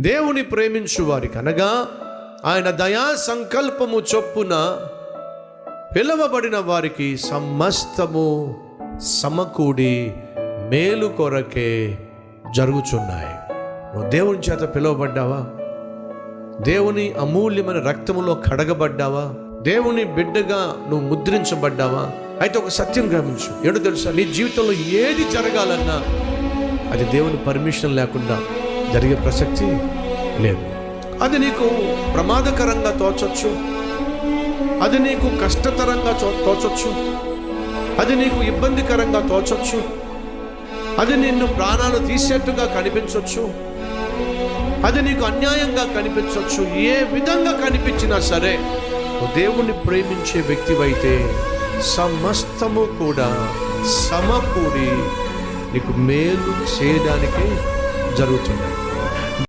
దేవుని ప్రేమించు వారికి అనగా ఆయన దయా సంకల్పము చొప్పున పిలువబడిన వారికి సమస్తము సమకూడి మేలు కొరకే జరుగుచున్నాయి. నువ్వు దేవుని చేత పిలువబడ్డావా? దేవుని అమూల్యమైన రక్తములో కడగబడ్డావా? దేవుని బిడ్డగా నువ్వు ముద్రించబడ్డావా? అయితే ఒక సత్యం గమనించు. ఏడు తెలుసా, నీ జీవితంలో ఏది జరగాలన్నా అది దేవుని పర్మిషన్ లేకుండా జరిగే ప్రసక్తి లేదు. అది నీకు ప్రమాదకరంగా తోచొచ్చు, అది నీకు కష్టతరంగా తోచొచ్చు, అది నీకు ఇబ్బందికరంగా తోచొచ్చు, అది నిన్ను ప్రాణాలు తీసేట్టుగా కనిపించవచ్చు, అది నీకు అన్యాయంగా కనిపించవచ్చు. ఏ విధంగా కనిపించినా సరే నువ్వు దేవుణ్ణి ప్రేమించే వ్యక్తివైతే సమస్తము కూడా సమకూడి నీకు మేలు చేయడానికి జరుగుతుంది.